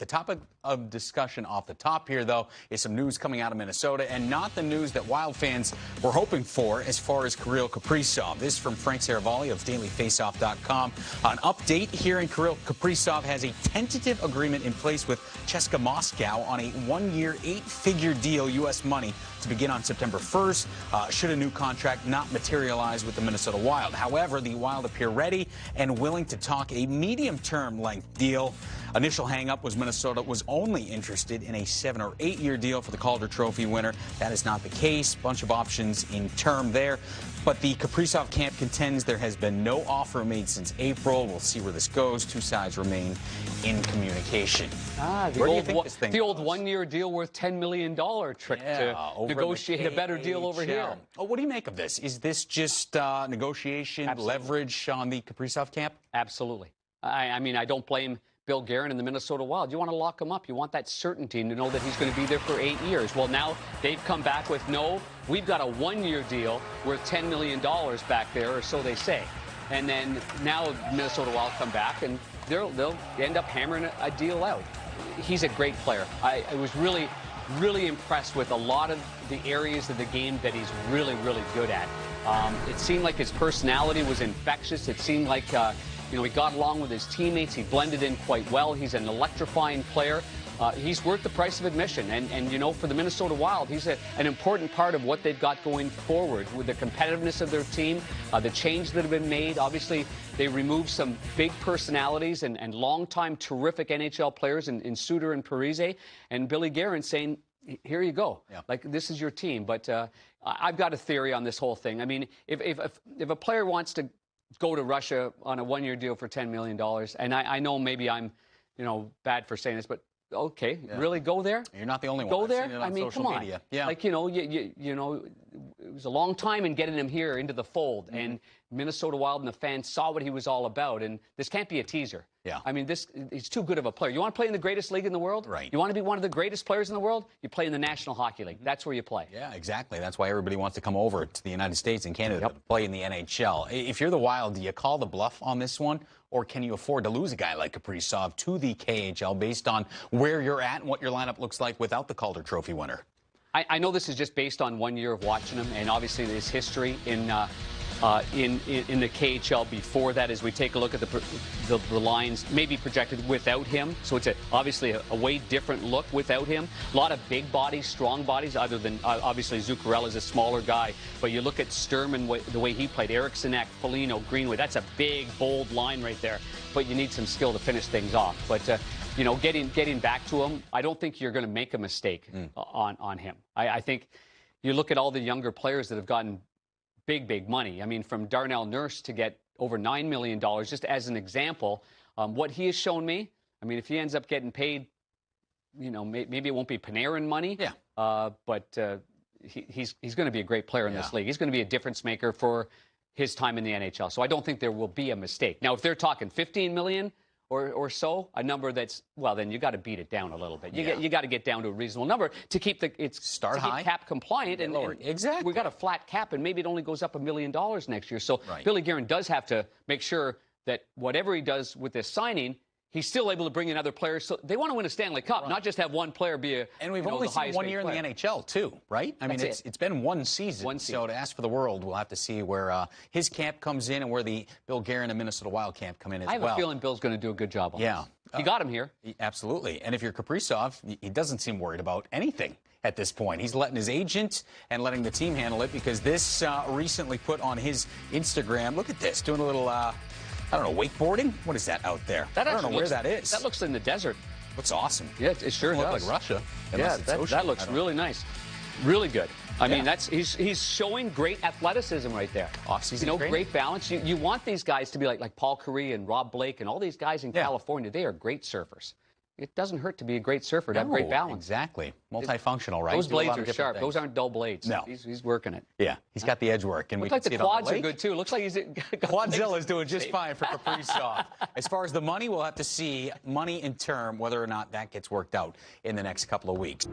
The topic of discussion off the top here, though, is some news coming out of Minnesota, and not the news that Wild fans were hoping for as far as Kirill Kaprizov. This from Frank Saravalli of DailyFaceoff.com. An update here, and Kirill Kaprizov has a tentative agreement in place with CSKA Moscow on a one-year, eight-figure deal, U.S. money, to begin on September 1st, should a new contract not materialize with the Minnesota Wild. However, the Wild appear ready and willing to talk a medium-term length deal. Initial hang-up was Minnesota was only interested in a 7- or 8-year deal for the Calder Trophy winner. That is not the case. Bunch of options in term there. But the Kaprizov camp contends there has been no offer made since April. We'll see where this goes. Two sides remain in communication. The old one-year deal worth $10 million trick to negotiate a better deal over here. Oh, what do you make of this? Is this just negotiation, leverage on the Kaprizov camp? Absolutely. I mean, I don't blame Bill Guerin and the Minnesota Wild. You want to lock him up. You want that certainty to know that he's going to be there for 8 years. Well, now they've come back with, no, we've got a one-year deal worth $10 million back there, or so they say. And then now Minnesota Wild come back, and they'll end up hammering a deal out. He's a great player. I was really impressed with a lot of the areas of the game that he's really good at. It seemed like his personality was infectious. It seemed like he got along with his teammates. He blended in quite well. He's an electrifying player. He's worth the price of admission. And for the Minnesota Wild, he's an important part of what they've got going forward with the competitiveness of their team, the change that have been made. Obviously, they removed some big personalities and longtime terrific NHL players in Suter and Parise. And Billy Guerin saying, here you go. Yeah. Like, this is your team. But I've got a theory on this whole thing. I mean, if a player wants to go to Russia on a one-year deal for $10 million, and I know maybe I'm, bad for saying this, but okay, really go there? You're not the only one. Go there? I mean, come on. Media. Yeah. Like, it was a long time in getting him here into the fold, and Minnesota Wild and the fans saw what he was all about, and this can't be a teaser. Yeah. I mean, he's too good of a player. You want to play in the greatest league in the world? Right. You want to be one of the greatest players in the world? You play in the National Hockey League. That's where you play. Yeah, exactly. That's why everybody wants to come over to the United States and Canada to play in the NHL. If you're the Wild, do you call the bluff on this one, or can you afford to lose a guy like Kaprizov to the KHL based on where you're at and what your lineup looks like without the Calder Trophy winner? I know this is just based on 1 year of watching him, and obviously his history in the KHL before that. As we take a look at the lines, maybe projected without him, so it's obviously a way different look without him. A lot of big bodies, strong bodies, other than obviously Zuccarello is a smaller guy. But you look at Sturman, the way he played, Eriksson, Foligno, Greenway. That's a big, bold line right there. But you need some skill to finish things off. But getting back to him, I don't think you're going to make a mistake on him. I think you look at all the younger players that have gotten big money. I mean, from Darnell Nurse to get over $9 million, just as an example, what he has shown me, I mean, if he ends up getting paid, maybe it won't be Panarin money, but he's going to be a great player in this league. He's going to be a difference maker for his time in the NHL. So I don't think there will be a mistake. Now, if they're talking $15 million or so, a number that's, well, then you got to beat it down a little bit. You got to get down to a reasonable number to keep high, cap compliant, and exactly. We got a flat cap, and maybe it only goes up $1 million next year. So Billy Guerin does have to make sure that whatever he does with this signing, he's still able to bring in other players. So they want to win a Stanley Cup, not just have one player be And we've only seen 1 year in the NHL, too, right? I mean, it's been one season. So to ask for the world, we'll have to see where his camp comes in and where the Bill Guerin and Minnesota Wild camp come in as well. I have a feeling Bill's going to do a good job on this. He got him here. Absolutely. And if you're Kaprizov, he doesnn't seem worried about anything at this point. He's letting his agent and letting the team handle it, because this recently put on his Instagram, look at this, doing a little I don't know, wakeboarding? What is that out there? I don't know where that is. That looks in the desert. Looks awesome. Yeah, it sure does. Look like Russia. Yeah, that looks really nice. Really good. I mean, he's showing great athleticism right there. Off-season great balance. You want these guys to be like Paul Kariya and Rob Blake and all these guys in California. They are great surfers. It doesn't hurt to be a great surfer, to have great balance. Exactly. Multifunctional, right? Those blades are sharp. Things. Those aren't dull blades. No. He's working it. Yeah, he's got the edge work. And looks like the quads are good, too. Looks like he's Quadzilla's doing just fine for Kaprizov. As far as the money, we'll have to see money in term, whether or not that gets worked out in the next couple of weeks.